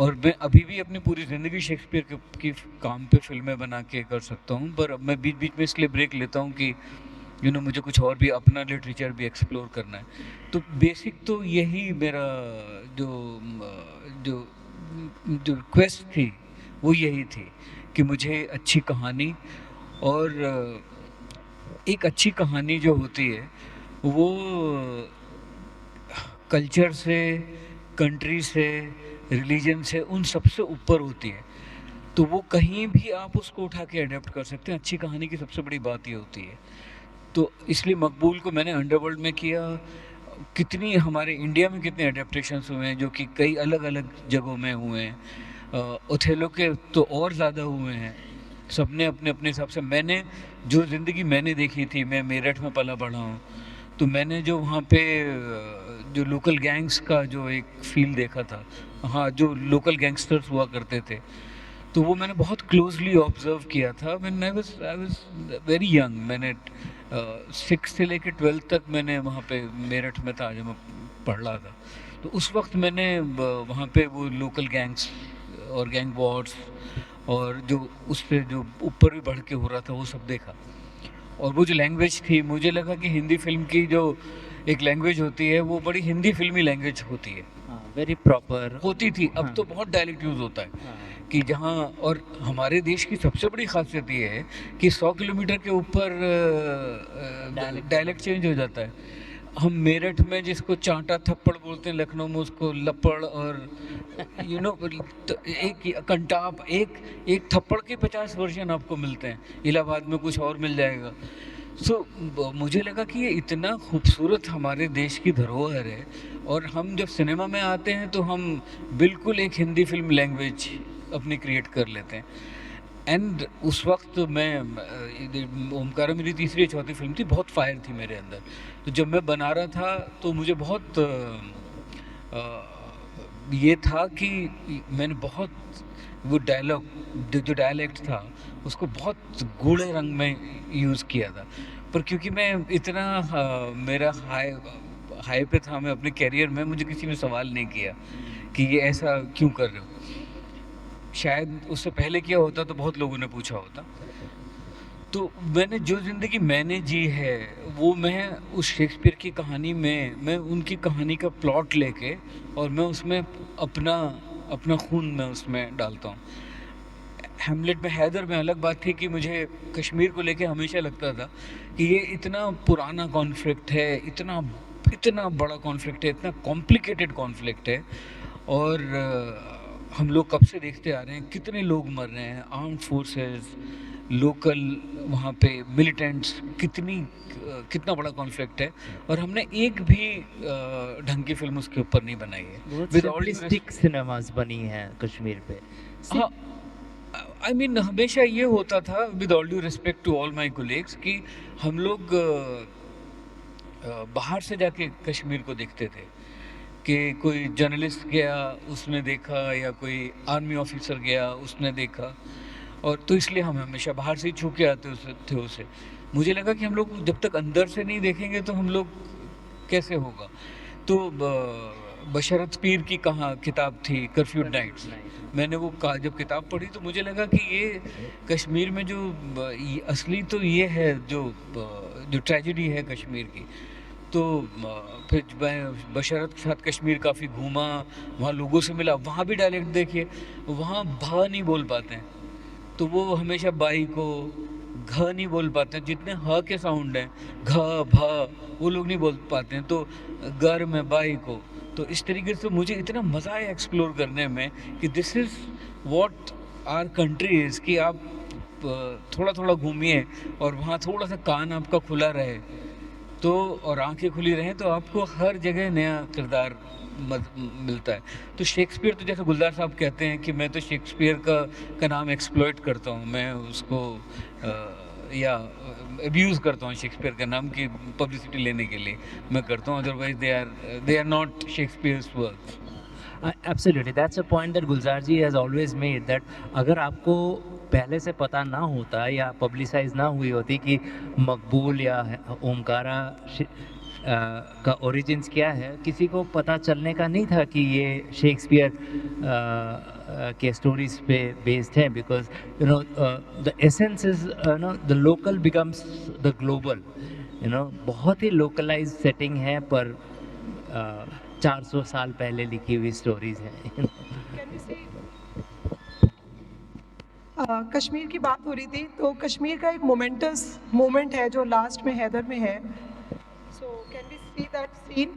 और मैं अभी भी अपनी पूरी ज़िंदगी शेक्सपियर की काम पे फ़िल्में बना के कर सकता हूँ, पर अब मैं बीच-बीच में इसलिए ब्रेक लेता हूँ कि मुझे कुछ और भी अपना लिटरेचर भी एक्सप्लोर करना है। तो बेसिक तो यही मेरा जो जो जो क्वेस्ट थी, वो यही थी कि मुझे अच्छी कहानी और एक अच्छी कहानी जो होती है, वो कल्चर से, कंट्री से, रिलीजन से, उन सबसे ऊपर होती है। तो वो कहीं भी आप उसको उठा के अडेप्ट कर सकते हैं। अच्छी कहानी की सबसे बड़ी बात ये होती है। तो इसलिए मकबूल को मैंने अंडरवर्ल्ड में किया। कितनी हमारे इंडिया में कितने अडेप्टेशंस हुए हैं जो कि कई अलग-अलग जगहों में हुए हैं। ओथेलो के तो और ज़्यादा हुए हैं। सबने अपने-अपने हिसाब से, मैंने जो ज़िंदगी मैंने देखी थी, मैं मेरठ में पला-बढ़ा हूँ, तो मैंने जो वहाँ पे जो लोकल गैंग्स का जो एक फ़ील देखा था, हाँ, जो लोकल गैंगस्टर्स हुआ करते थे, तो वो मैंने बहुत क्लोज़ली ऑब्ज़र्व किया था when I was very young. मैंने 6 से लेके 12 तक मैंने वहाँ पे मेरठ में था जब मैं पढ़ रहा था। तो उस वक़्त मैंने वहाँ पे वो लोकल गैंग्स और गैंग वॉर्स और जो उससे जो ऊपर भी बढ़ के हो रहा था, वो सब देखा। और वो जो लैंग्वेज थी, मुझे लगा कि हिंदी फ़िल्म की जो एक लैंग्वेज होती है, वो बड़ी हिंदी फ़िल्मी लैंग्वेज होती है। हाँ, वेरी प्रॉपर होती थी, अब हाँ, तो बहुत डायलेक्ट यूज़ होता है हाँ, कि जहाँ, और हमारे देश की सबसे बड़ी ख़ासियत ये है कि 100 किलोमीटर के ऊपर डायलेक्ट डायलेक्ट चेंज हो जाता है। हम मेरठ में जिसको चांटा थप्पड़ बोलते हैं, लखनऊ में उसको लपड़, और यू नो तो एक कंटाप, एक एक थप्पड़ के 50 वर्जन आपको मिलते हैं। इलाहाबाद में कुछ और मिल जाएगा। सो मुझे लगा कि ये इतना खूबसूरत हमारे देश की धरोहर है, और हम जब सिनेमा में आते हैं तो हम बिल्कुल एक हिंदी फिल्म लैंग्वेज अपनी क्रिएट कर लेते हैं। एंड उस वक्त मैं ओमकारा मेरी तीसरी या चौथी फिल्म थी, बहुत फायर थी मेरे अंदर। तो जब मैं बना रहा था तो मुझे बहुत ये था कि मैंने बहुत वो डायलॉग, जो डायलेक्ट था, उसको बहुत गूढ़े रंग में यूज़ किया था। पर क्योंकि मैं इतना मेरा हाई पे था मैं अपने करियर में, मुझे किसी ने सवाल नहीं किया कि ये ऐसा क्यों कर रहे हो। शायद उससे पहले किया होता तो बहुत लोगों ने पूछा होता। तो मैंने जो ज़िंदगी मैंने जी है, वो मैं उस शेक्सपियर की कहानी में, मैं उनकी कहानी का प्लॉट लेके, और मैं उसमें अपना अपना खून मैं उसमें डालता हूँ। हैमलेट में, हैदर में अलग बात थी कि मुझे कश्मीर को लेके हमेशा लगता था कि ये इतना पुराना कॉन्फ्लिक्ट है, इतना इतना बड़ा कॉन्फ्लिक्ट है, इतना कॉम्प्लिकेटेड कॉन्फ्लिक्ट है, और हम लोग कब से देखते आ रहे हैं, कितने लोग मर रहे हैं, आर्म्ड फोर्सेस, लोकल वहाँ पे मिलिटेंट्स, कितना बड़ा कॉन्फ्लिक्ट है, और हमने एक भी ढंग की फिल्म उसके ऊपर नहीं बनाई है। बहुत with all due, simplistic cinemas बनी हैं कश्मीर पे। हाँ, सिर्फ आई मीन हमेशा ये होता था, with all due respect to all my colleagues, कि हम लोग बाहर से जाके कश्मीर को देखते थे, कि कोई जर्नलिस्ट गया उसने देखा, या कोई आर्मी ऑफिसर गया उसने देखा, और तो इसलिए हम हमेशा बाहर से ही छू के आते थे उसे। मुझे लगा कि हम लोग जब तक अंदर से नहीं देखेंगे तो हम लोग कैसे होगा। तो बशरत पीर की कहाँ किताब थी, कर्फ्यूड नाइट्स, मैंने वो जब किताब पढ़ी तो मुझे लगा कि ये कश्मीर में जो ये असली तो ये है, जो ट्रेजेडी है कश्मीर की। तो फिर मैं बशरत के साथ कश्मीर काफ़ी घूमा, वहाँ लोगों से मिला, वहाँ भी डायलेक्ट देखिए, वहाँ भा नहीं बोल पाते हैं, तो वो हमेशा बाई को घ नहीं बोल पाते हैं, जितने ह के साउंड हैं, घ भ, वो लोग नहीं बोल पाते हैं, तो गर में बाई को। तो इस तरीके से मुझे इतना मज़ा आया एक्सप्लोर करने में कि this is what our country is, कि आप थोड़ा थोड़ा घूमिए और वहाँ थोड़ा सा कान आपका खुला रहे, तो और आंखें खुली रहें, तो आपको हर जगह नया किरदार मिलता है। तो शेक्सपियर, तो जैसे गुलजार साहब कहते हैं कि मैं तो शेक्सपियर का नाम एक्सप्लॉइट करता हूँ, मैं उसको या अब्यूज़ करता हूँ शेक्सपियर का नाम की पब्लिसिटी लेने के लिए मैं करता हूँ, otherwise they are not Shakespeare's work. Absolutely that's a point that Gulzar ji has always made that अगर आपको पहले से पता ना होता या पब्लिसाइज ना हुई होती कि मकबूल या ओमकारा का ओरिजिन्स क्या है, किसी को पता चलने का नहीं था कि ये शेक्सपियर के स्टोरीज पे बेस्ड है, because you know the essence is know the local becomes the global, you know बहुत ही लोकलाइज सेटिंग है, पर 400 साल पहले लिखी हुई स्टोरीज हैं। कश्मीर की बात हो रही थी, तो कश्मीर का एक मोमेंटस मोमेंट है जो लास्ट में हैदर में है। So can we see that scene?